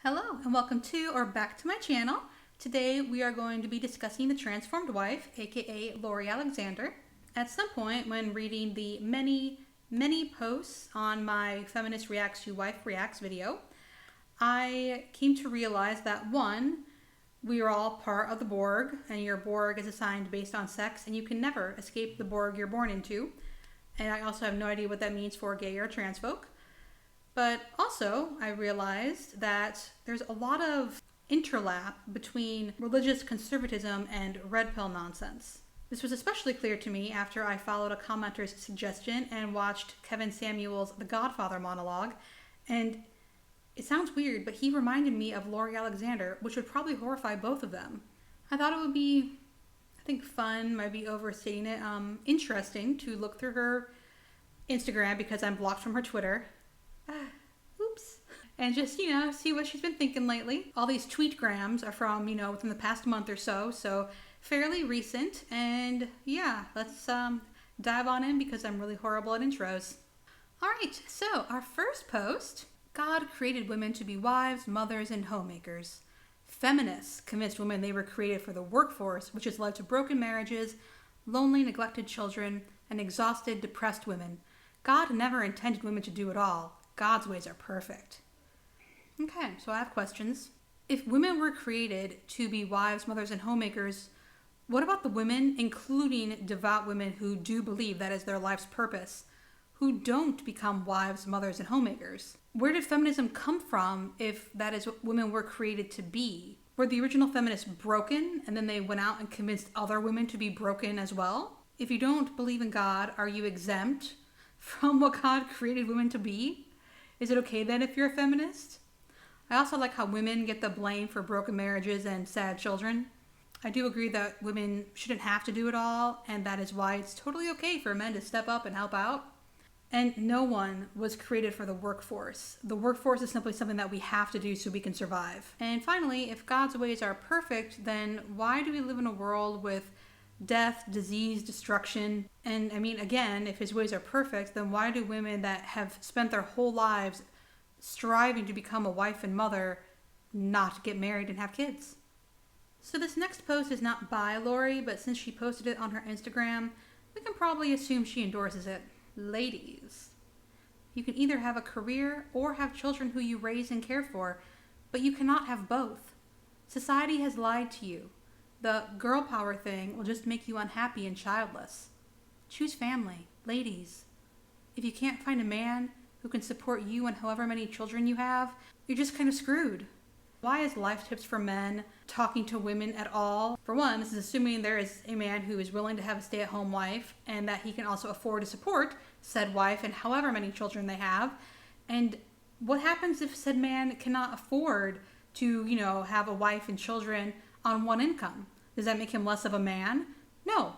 Hello and welcome to or back to my channel. Today we are going to be discussing the transformed wife, aka Lori Alexander. At some point when reading the many posts on my Feminist Reacts to Wife Reacts video, I came to realize that one, we are all part of the Borg, and your Borg is assigned based on sex, and you can never escape the Borg you're born into. And I also have no idea what that means for gay or trans folk. But also, I realized that there's a lot of interlap between religious conservatism and red pill nonsense. This was especially clear to me after I followed a commenter's suggestion and watched Kevin Samuel's The Godfather monologue. And it sounds weird, but he reminded me of Lori Alexander, which would probably horrify both of them. I thought it would be, fun, might be overstating it, interesting to look through her Instagram because I'm blocked from her Twitter. Oops. And just, see what she's been thinking lately. All these tweetgrams are from, within the past month or so. So fairly recent. And yeah, let's dive on in because I'm really horrible at intros. All right. So our first post, God created women to be wives, mothers, and homemakers. Feminists convinced women they were created for the workforce, which has led to broken marriages, lonely, neglected children, and exhausted, depressed women. God never intended women to do it all. God's ways are perfect. Okay, so I have questions. If women were created to be wives, mothers, and homemakers, what about the women, including devout women who do believe that is their life's purpose, who don't become wives, mothers, and homemakers? Where did feminism come from if that is what women were created to be? Were the original feminists broken and then they went out and convinced other women to be broken as well? If you don't believe in God, are you exempt from what God created women to be? Is it okay then if you're a feminist? I also like how women get the blame for broken marriages and sad children. I do agree that women shouldn't have to do it all, and that is why it's totally okay for men to step up and help out. And no one was created for the workforce. The workforce is simply something that we have to do so we can survive. And finally, if God's ways are perfect, then why do we live in a world with death, disease, destruction? And again, if his ways are perfect, then why do women that have spent their whole lives striving to become a wife and mother not get married and have kids? So this next post is not by Lori, but since she posted it on her Instagram, we can probably assume she endorses it. Ladies, you can either have a career or have children who you raise and care for, but you cannot have both. Society has lied to you. The girl power thing will just make you unhappy and childless. Choose family. Ladies, if you can't find a man who can support you and however many children you have, you're just kind of screwed. Why is Life Tips for Men talking to women at all? For one, this is assuming there is a man who is willing to have a stay-at-home wife and that he can also afford to support said wife and however many children they have. And what happens if said man cannot afford to, have a wife and children on one income? Does that make him less of a man? No.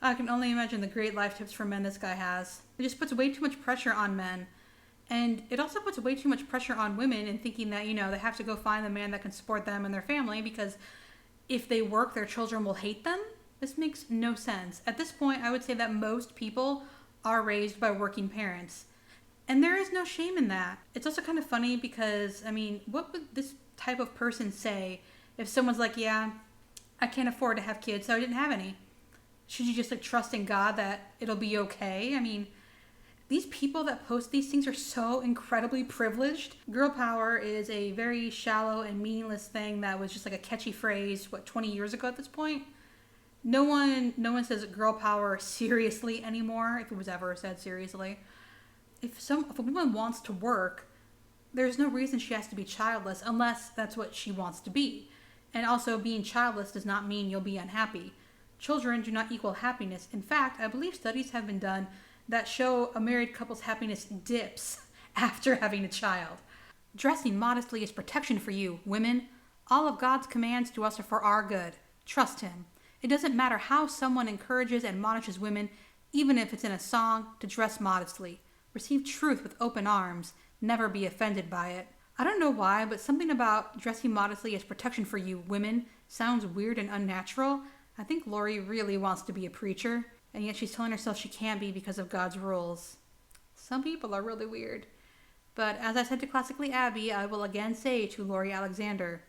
I can only imagine the great life tips for men this guy has. It just puts way too much pressure on men. And it also puts way too much pressure on women in thinking that, they have to go find the man that can support them and their family because if they work, their children will hate them. This makes no sense. At this point, I would say that most people are raised by working parents. And there is no shame in that. It's also kind of funny because, what would this type of person say if someone's like, yeah, I can't afford to have kids, so I didn't have any? Should you just trust in God that it'll be okay? These people that post these things are so incredibly privileged. Girl power is a very shallow and meaningless thing that was just a catchy phrase, 20 years ago at this point? No one says girl power seriously anymore, if it was ever said seriously. If a woman wants to work, there's no reason she has to be childless unless that's what she wants to be. And also, being childless does not mean you'll be unhappy. Children do not equal happiness. In fact, I believe studies have been done that show a married couple's happiness dips after having a child. Dressing modestly is protection for you, women. All of God's commands to us are for our good. Trust him. It doesn't matter how someone encourages and admonishes women, even if it's in a song, to dress modestly. Receive truth with open arms. Never be offended by it. I don't know why, but something about dressing modestly as protection for you, women, sounds weird and unnatural. I think Lori really wants to be a preacher, and yet she's telling herself she can't be because of God's rules. Some people are really weird. But as I said to Classically Abby, I will again say to Lori Alexander,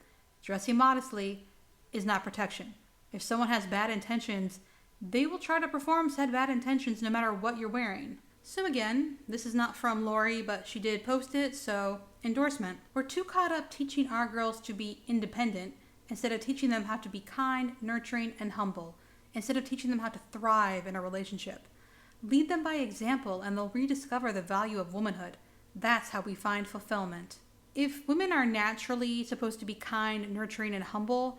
dressing modestly is not protection. If someone has bad intentions, they will try to perform said bad intentions no matter what you're wearing. So again, this is not from Lori, but she did post it, so endorsement. We're too caught up teaching our girls to be independent instead of teaching them how to be kind, nurturing, and humble, instead of teaching them how to thrive in a relationship. Lead them by example and they'll rediscover the value of womanhood. That's how we find fulfillment. If women are naturally supposed to be kind, nurturing, and humble,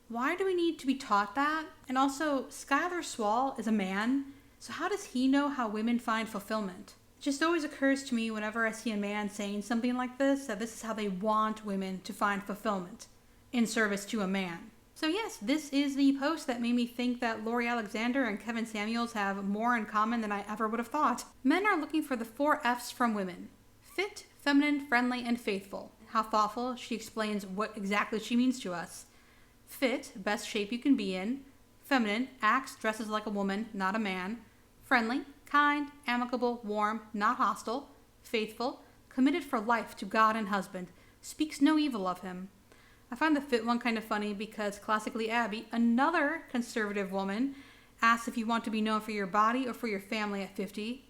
why do we need to be taught that? And also, Skylar Swall is a man, so how does he know how women find fulfillment? It just always occurs to me whenever I see a man saying something like this, that this is how they want women to find fulfillment, in service to a man. So yes, this is the post that made me think that Lori Alexander and Kevin Samuels have more in common than I ever would have thought. Men are looking for the 4 F's from women: fit, feminine, friendly, and faithful. How thoughtful. She explains what exactly she means to us. Fit, best shape you can be in. Feminine, acts, dresses like a woman, not a man. Friendly, kind, amicable, warm, not hostile. Faithful, committed for life to God and husband, speaks no evil of him. I find the fit one kind of funny because Classically Abby, another conservative woman, asks if you want to be known for your body or for your family at 50.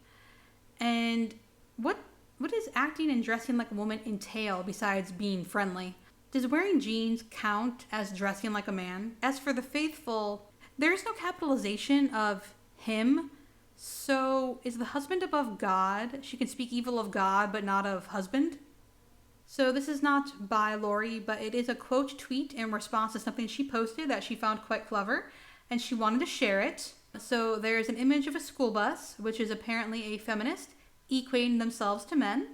And what does acting and dressing like a woman entail besides being friendly? Does wearing jeans count as dressing like a man? As for the faithful, there is no capitalization of him. So is the husband above God? She can speak evil of God, but not of husband? So this is not by Lori, but it is a quote tweet in response to something she posted that she found quite clever, and she wanted to share it. So there's an image of a school bus, which is apparently a feminist, equating themselves to men,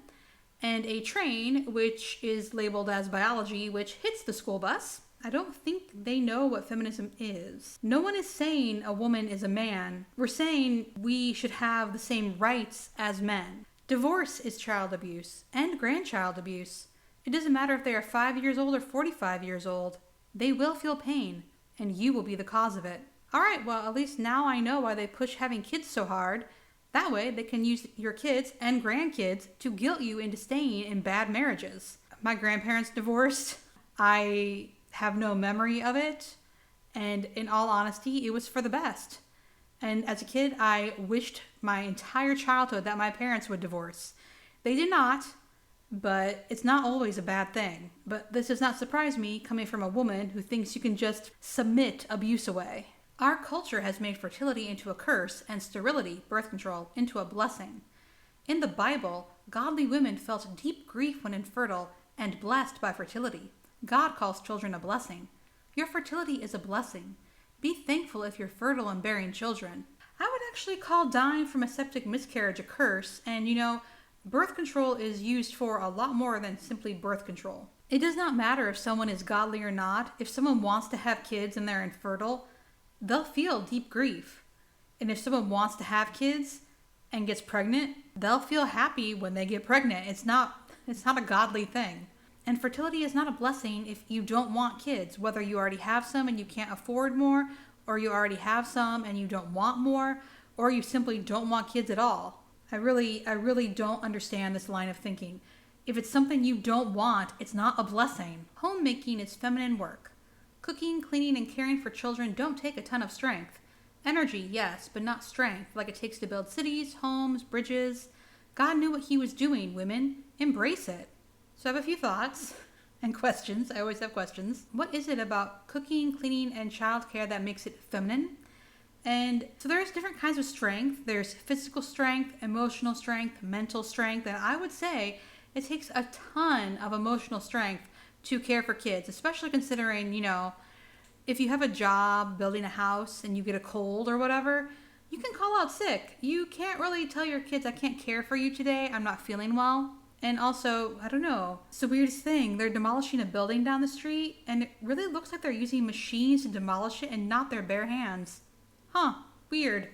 and a train, which is labeled as biology, which hits the school bus. I don't think they know what feminism is. No one is saying a woman is a man. We're saying we should have the same rights as men. Divorce is child abuse and grandchild abuse. It doesn't matter if they are 5 years old or 45 years old. They will feel pain, and you will be the cause of it. All right, well, at least now I know why they push having kids so hard. That way, they can use your kids and grandkids to guilt you into staying in bad marriages. My grandparents divorced. I have no memory of it. And in all honesty, it was for the best. And as a kid, I wished my entire childhood that my parents would divorce. They did not, but it's not always a bad thing. But this does not surprise me coming from a woman who thinks you can just submit abuse away. Our culture has made fertility into a curse and sterility, birth control, into a blessing. In the Bible, godly women felt deep grief when infertile and blessed by fertility. God calls children a blessing. Your fertility is a blessing. Be thankful if you're fertile and bearing children. I would actually call dying from a septic miscarriage a curse, and birth control is used for a lot more than simply birth control. It does not matter if someone is godly or not. If someone wants to have kids and they're infertile, they'll feel deep grief. And if someone wants to have kids and gets pregnant, they'll feel happy when they get pregnant. It's not a godly thing. And fertility is not a blessing if you don't want kids, whether you already have some and you can't afford more, or you already have some and you don't want more, or you simply don't want kids at all. I really don't understand this line of thinking. If it's something you don't want, it's not a blessing. Homemaking is feminine work. Cooking, cleaning, and caring for children don't take a ton of strength. Energy, yes, but not strength, like it takes to build cities, homes, bridges. God knew what he was doing, women. Embrace it. So I have a few thoughts and questions. I always have questions. What is it about cooking, cleaning, and childcare that makes it feminine? And so there's different kinds of strength. There's physical strength, emotional strength, mental strength, and I would say it takes a ton of emotional strength to care for kids, especially considering, if you have a job, building a house, and you get a cold or whatever, you can call out sick. You can't really tell your kids, I can't care for you today, I'm not feeling well. And also, I don't know, it's the weirdest thing. They're demolishing a building down the street, and it really looks like they're using machines to demolish it and not their bare hands. Weird.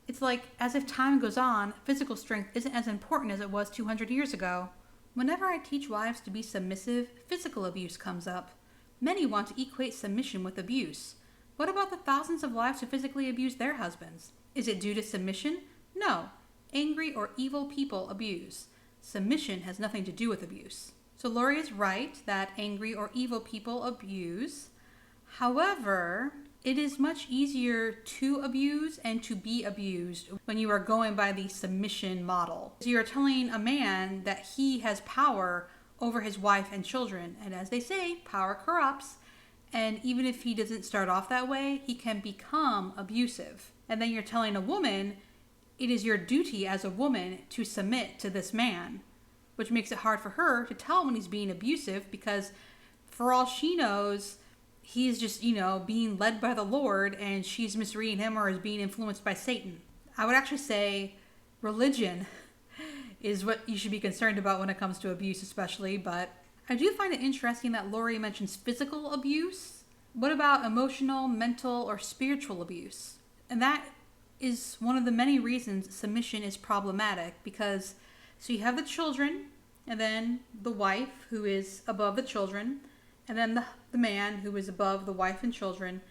It's like, as if time goes on, physical strength isn't as important as it was 200 years ago. Whenever I teach wives to be submissive, physical abuse comes up. Many want to equate submission with abuse. What about the thousands of wives who physically abuse their husbands? Is it due to submission? No. Angry or evil people abuse. Submission has nothing to do with abuse. So Lori is right that angry or evil people abuse. However, it is much easier to abuse and to be abused when you are going by the submission model. So you're telling a man that he has power over his wife and children. And as they say, power corrupts. And even if he doesn't start off that way, he can become abusive. And then you're telling a woman, it is your duty as a woman to submit to this man, which makes it hard for her to tell when he's being abusive, because for all she knows, he's just, being led by the Lord and she's misreading him or is being influenced by Satan. I would actually say religion is what you should be concerned about when it comes to abuse especially, but I do find it interesting that Lori mentions physical abuse. What about emotional, mental, or spiritual abuse? And that is one of the many reasons submission is problematic, because so you have the children, and then the wife who is above the children, and then the man who is above the wife and children,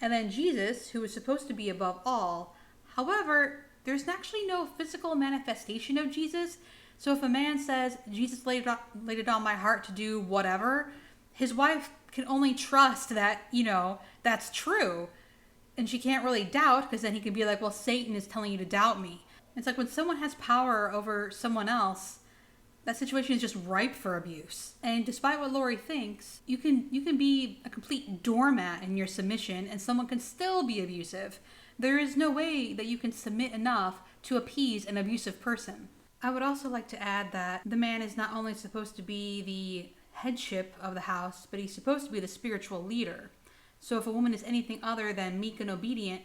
and then Jesus, who is supposed to be above all. However, there's actually no physical manifestation of Jesus. So if a man says, Jesus laid it on my heart to do whatever, his wife can only trust that, that's true. And she can't really doubt, because then he could be like, well, Satan is telling you to doubt me. It's like when someone has power over someone else, that situation is just ripe for abuse. And despite what Lori thinks, you can be a complete doormat in your submission and someone can still be abusive. There is no way that you can submit enough to appease an abusive person. I would also like to add that the man is not only supposed to be the headship of the house, but he's supposed to be the spiritual leader. So if a woman is anything other than meek and obedient,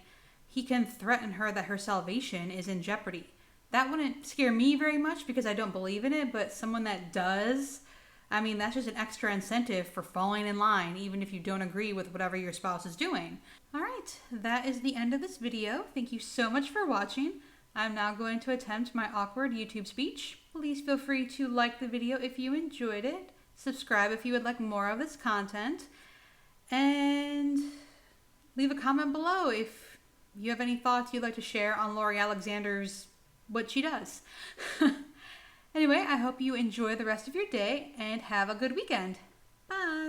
he can threaten her that her salvation is in jeopardy. That wouldn't scare me very much because I don't believe in it, but someone that does, that's just an extra incentive for falling in line, even if you don't agree with whatever your spouse is doing. All right, that is the end of this video. Thank you so much for watching. I'm now going to attempt my awkward YouTube speech. Please feel free to like the video if you enjoyed it, subscribe if you would like more of this content, and leave a comment below if you have any thoughts you'd like to share on Lori Alexander's what she does. Anyway, I hope you enjoy the rest of your day and have a good weekend. Bye.